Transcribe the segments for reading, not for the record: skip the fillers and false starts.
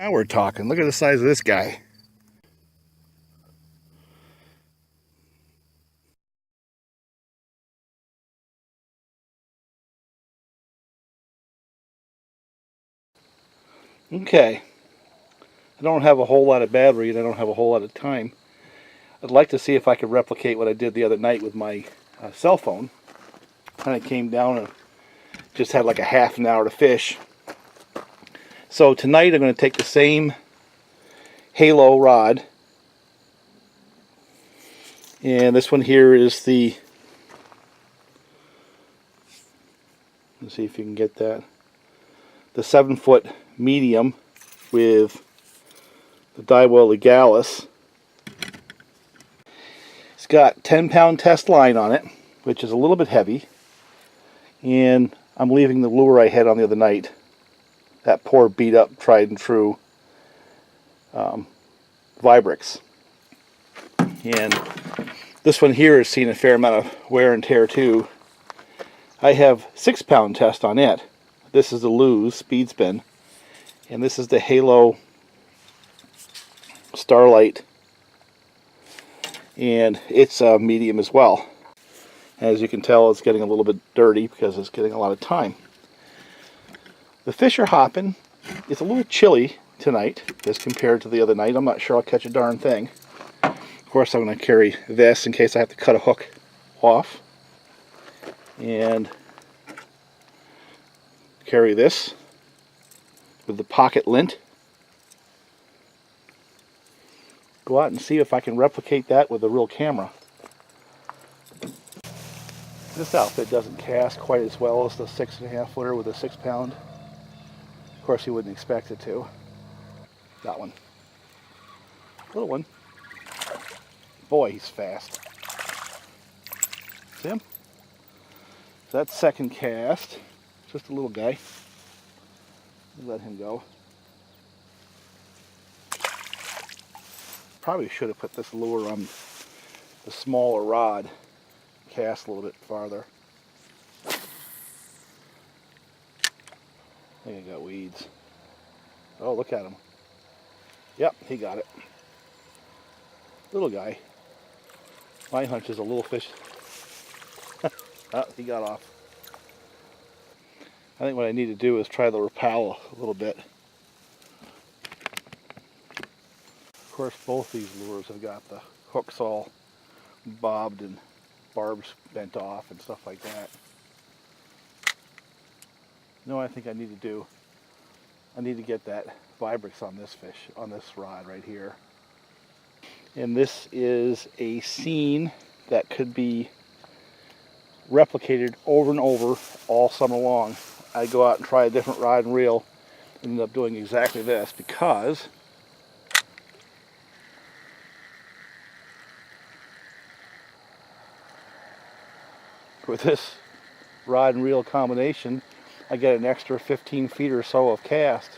Now we're talking. Look at the size of this guy. Okay. I don't have a whole lot of battery and I don't have a whole lot of time. I'd like to see if I could replicate what I did the other night with my cell phone. Kind of came down and just had like a half an hour to fish. So tonight I'm going to take the same halo rod. And this one here is the, let's see if you can get that, the 7-foot medium with the Daiwa Legalis. It's got 10-pound test line on it, which is a little bit heavy. And I'm leaving the lure I had on the other night. That poor beat up, tried and true Vibrix. And this one here has seen a fair amount of wear and tear too. I have 6-pound test on it. This is the Lews speed spin. And this is the Halo Starlight. And it's medium as well. As you can tell, it's getting a little bit dirty because it's getting a lot of time. The fish are hopping. It's a little chilly tonight as compared to the other night. I'm not sure I'll catch a darn thing. Of course, I'm going to carry this in case I have to cut a hook off. And carry this with the pocket lint. Go out and see if I can replicate that with a real camera. This outfit doesn't cast quite as well as the 6.5 footer with a 6-pound. Of course, you wouldn't expect it to. Got one. Little one. Boy, he's fast. See him? So that's second cast. Just a little guy. Let him go. Probably should have put this lure on the smaller rod. Cast a little bit farther. I think I got weeds. Oh, look at him. Yep, he got it. Little guy. My hunch is a little fish. Oh, he got off. I think what I need to do is try the Rapala a little bit. Of course, both these lures have got the hooks all bobbed and barbs bent off and stuff like that. You know what I think I need to do? I need to get that Vibrix on this fish, on this rod right here. And this is a scene that could be replicated over and over all summer long. I go out and try a different rod and reel and end up doing exactly this because with this rod and reel combination, I get an extra 15 feet or so of cast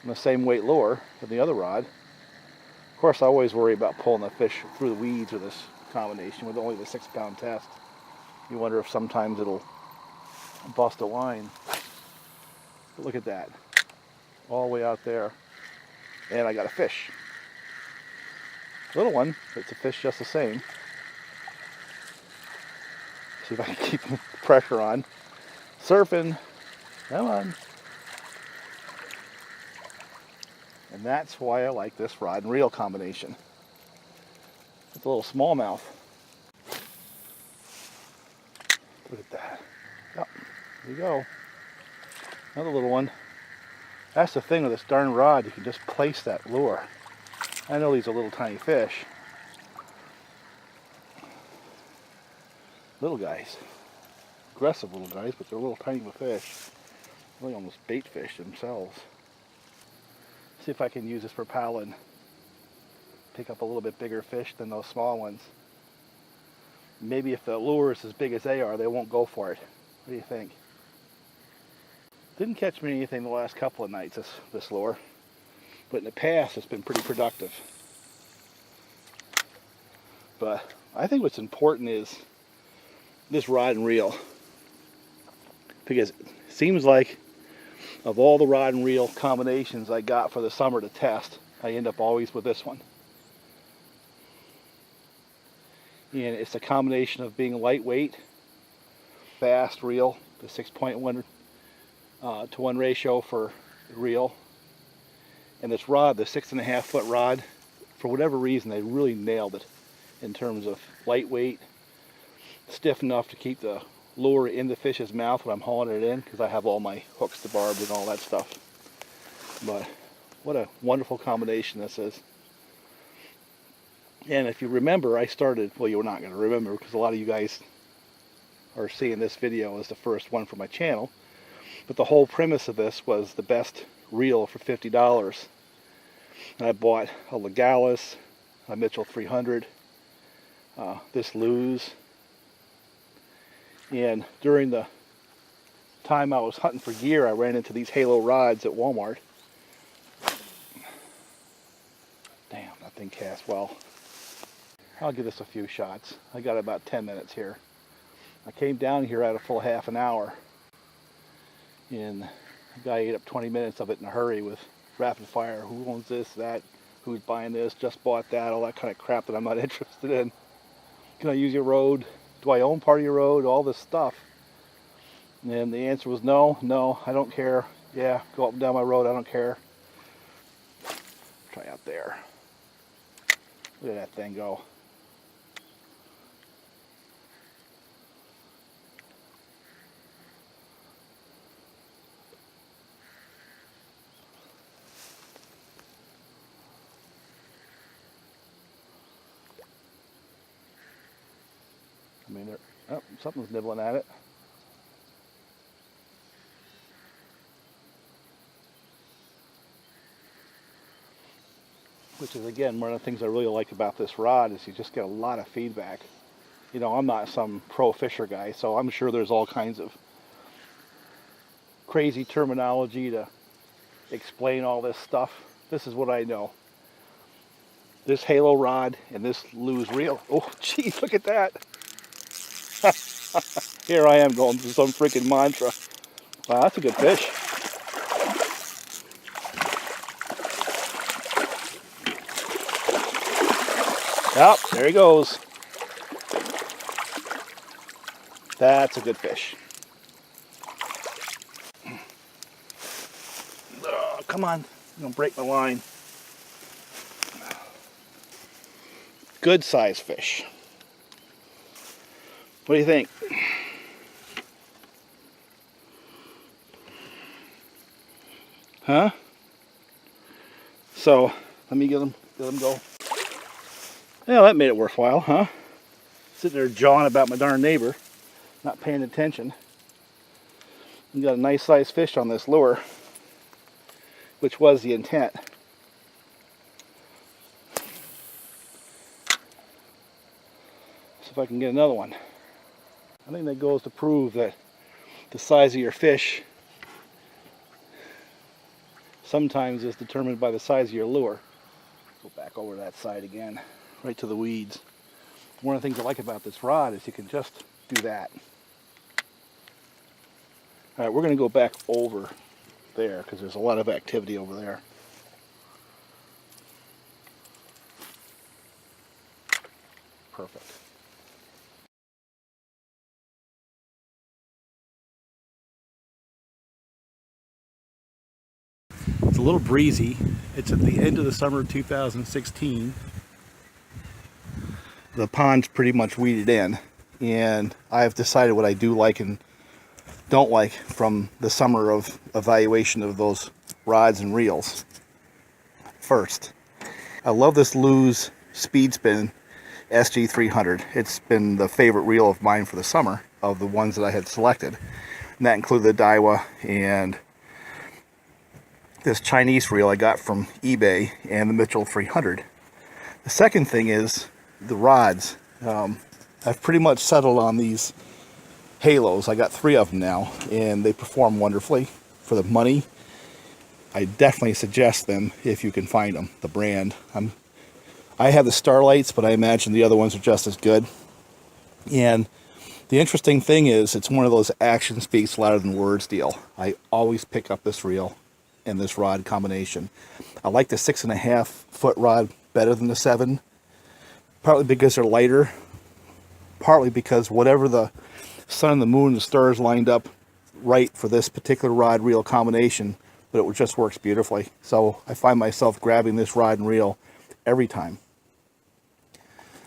on the same weight lure than the other rod. Of course, I always worry about pulling the fish through the weeds with this combination with only the 6-pound test. You wonder if sometimes it'll bust a line. But look at that. All the way out there. And I got a fish. Little one, but it's a fish just the same. See if I can keep the pressure on. Surfing. Come on. And that's why I like this rod and reel combination. It's a little smallmouth. Look at that. Yep, there you go. Another little one. That's the thing with this darn rod, you can just place that lure. I know these are little tiny fish. Little guys. Aggressive little guys, but they're little tiny fish. Really almost bait fish themselves. See if I can use this Rapala and pick up a little bit bigger fish than those small ones. Maybe if the lure is as big as they are, they won't go for it. What do you think? Didn't catch me anything the last couple of nights, this lure. But in the past, it's been pretty productive. But I think what's important is this rod and reel. Because it seems like Of all the rod and reel combinations I got for the summer to test, I end up always with this one. And it's a combination of being lightweight, fast reel, the 6.1 to 1 ratio for reel, and this rod, the 6.5 foot rod, for whatever reason they really nailed it in terms of lightweight, stiff enough to keep the lure in the fish's mouth when I'm hauling it in, because I have all my hooks to barbed and all that stuff. But what a wonderful combination this is. And if you remember, I started, well, you're not going to remember because a lot of you guys are seeing this video as the first one for my channel, but the whole premise of this was the best reel for $50. And I bought a Legalis, a Mitchell 300, this Lews, and during the time I was hunting for gear, I ran into these Halo rods at Walmart. Damn, that thing casts well. I'll give this a few shots. I got about 10 minutes here. I came down here at a full half an hour, and the guy ate up 20 minutes of it in a hurry with rapid fire. Who owns this, that, who's buying this, just bought that, all that kind of crap that I'm not interested in. Can I use your road? Do I own part of your road? All this stuff. And the answer was no, I don't care. Yeah, go up and down my road, I don't care. Try out there. Look at that thing go. I mean, oh, something's nibbling at it. Which is, again, one of the things I really like about this rod is you just get a lot of feedback. You know, I'm not some pro fisher guy, so I'm sure there's all kinds of crazy terminology to explain all this stuff. This is what I know. This Halo rod and this Lews reel. Oh, geez, look at that. Here I am going through some freaking mantra. Wow, that's a good fish. Yep, there he goes. That's a good fish. Oh, come on, you don't break my line. Good size fish. What do you think? Huh? So, let me get him go. Yeah, that made it worthwhile, huh? Sitting there jawing about my darn neighbor, not paying attention. We got a nice sized fish on this lure, which was the intent. See if I can get another one. I think that goes to prove that the size of your fish sometimes is determined by the size of your lure. Go back over that side again, right to the weeds. One of the things I like about this rod is you can just do that. All right, we're going to go back over there because there's a lot of activity over there. Perfect. It's a little breezy. It's at the end of the summer of 2016. The pond's pretty much weeded in, and I've decided what I do like and don't like from the summer of evaluation of those rods and reels. First, I love this Lews Speed Spin SG300. It's been the favorite reel of mine for the summer of the ones that I had selected, and that included the Daiwa and this Chinese reel I got from eBay and the Mitchell 300. The second thing is the rods. I've pretty much settled on these Halos. I got 3 of them now, and they perform wonderfully for the money. I definitely suggest them if you can find them, the brand. I have the Starlights, but I imagine the other ones are just as good. And The interesting thing is, it's one of those action speaks louder than words deal. I always pick up this reel and this rod combination. I like the 6.5 foot rod better than the 7, partly because they're lighter, partly because whatever the sun and the moon and the stars lined up right for this particular rod reel combination, but it just works beautifully. So I find myself grabbing this rod and reel every time.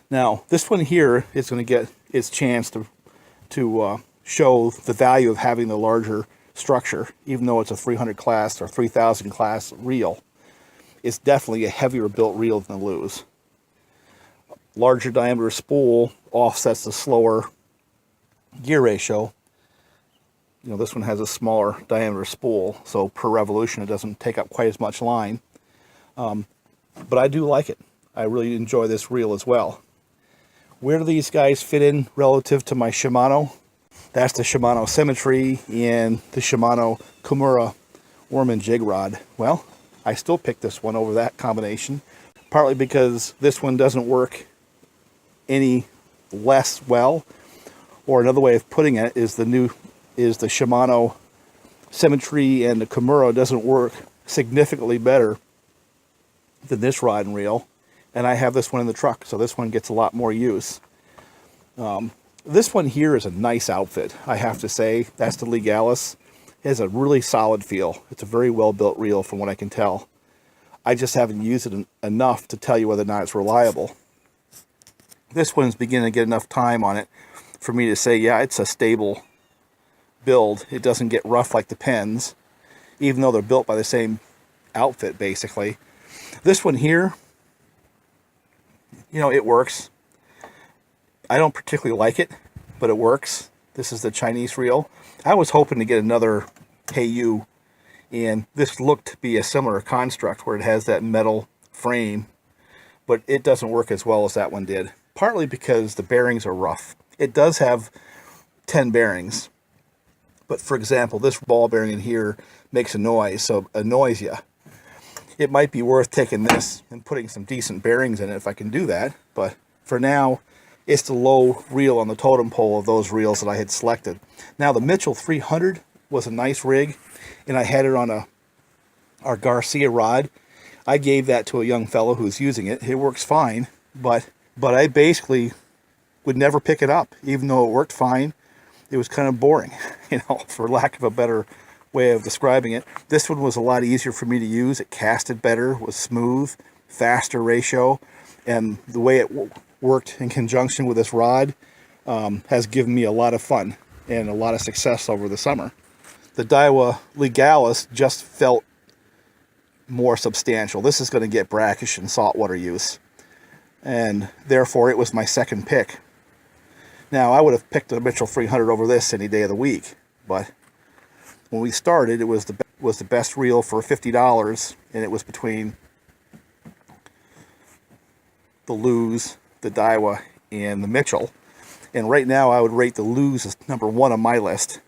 Now this one here is going to get its chance to show the value of having the larger structure. Even though it's a 300 class or 3000 class reel, it's definitely a heavier built reel than the Lews. Larger diameter spool offsets the slower gear ratio. You know, this one has a smaller diameter spool, so per revolution it doesn't take up quite as much line. But I do like it. I really enjoy this reel as well. Where do these guys fit in relative to my Shimano? That's the Shimano Symmetry and the Shimano Kimura worm and jig rod. Well, I still pick this one over that combination, partly because this one doesn't work any less well, or another way of putting it is the Shimano Symmetry and the Kimura doesn't work significantly better than this rod and reel, and I have this one in the truck, so this one gets a lot more use. This one here is a nice outfit, I have to say. That's the Legalis. It has a really solid feel. It's a very well built reel from what I can tell. I just haven't used it enough to tell you whether or not it's reliable. This one's beginning to get enough time on it for me to say, yeah, it's a stable build. It doesn't get rough like the Pens, even though they're built by the same outfit basically. This one here, you know, it works. I don't particularly like it, but it works. This is the Chinese reel. I was hoping to get another Heiyu, and this looked to be a similar construct where it has that metal frame, but it doesn't work as well as that one did. Partly because the bearings are rough. It does have 10 bearings, but for example, this ball bearing in here makes a noise, so it annoys you. It might be worth taking this and putting some decent bearings in it if I can do that, but for now, it's the low reel on the totem pole of those reels that I had selected. Now the Mitchell 300 was a nice rig, and I had it on our Garcia rod. I gave that to a young fellow who's using it. It works fine, but I basically would never pick it up, even though it worked fine. It was kind of boring, you know, for lack of a better way of describing it. This one was a lot easier for me to use. It casted better, was smooth, faster ratio, and the way it worked in conjunction with this rod has given me a lot of fun and a lot of success over the summer. The Daiwa Legalis just felt more substantial. This is going to get brackish in saltwater use, and therefore it was my second pick. Now I would have picked the Mitchell 300 over this any day of the week, but when we started, it was the best reel for $50, and it was between the Lews, the Daiwa, and the Mitchell. And right now I would rate the Lews as number 1 on my list,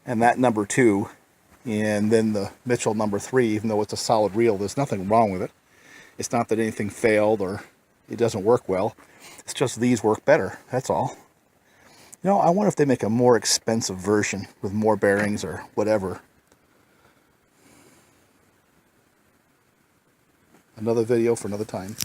and that number 2, and then the Mitchell number 3. Even though it's a solid reel, there's nothing wrong with it. It's not that anything failed or it doesn't work well. It's just these work better, that's all. You know, I wonder if they make a more expensive version with more bearings or whatever. Another video for another time.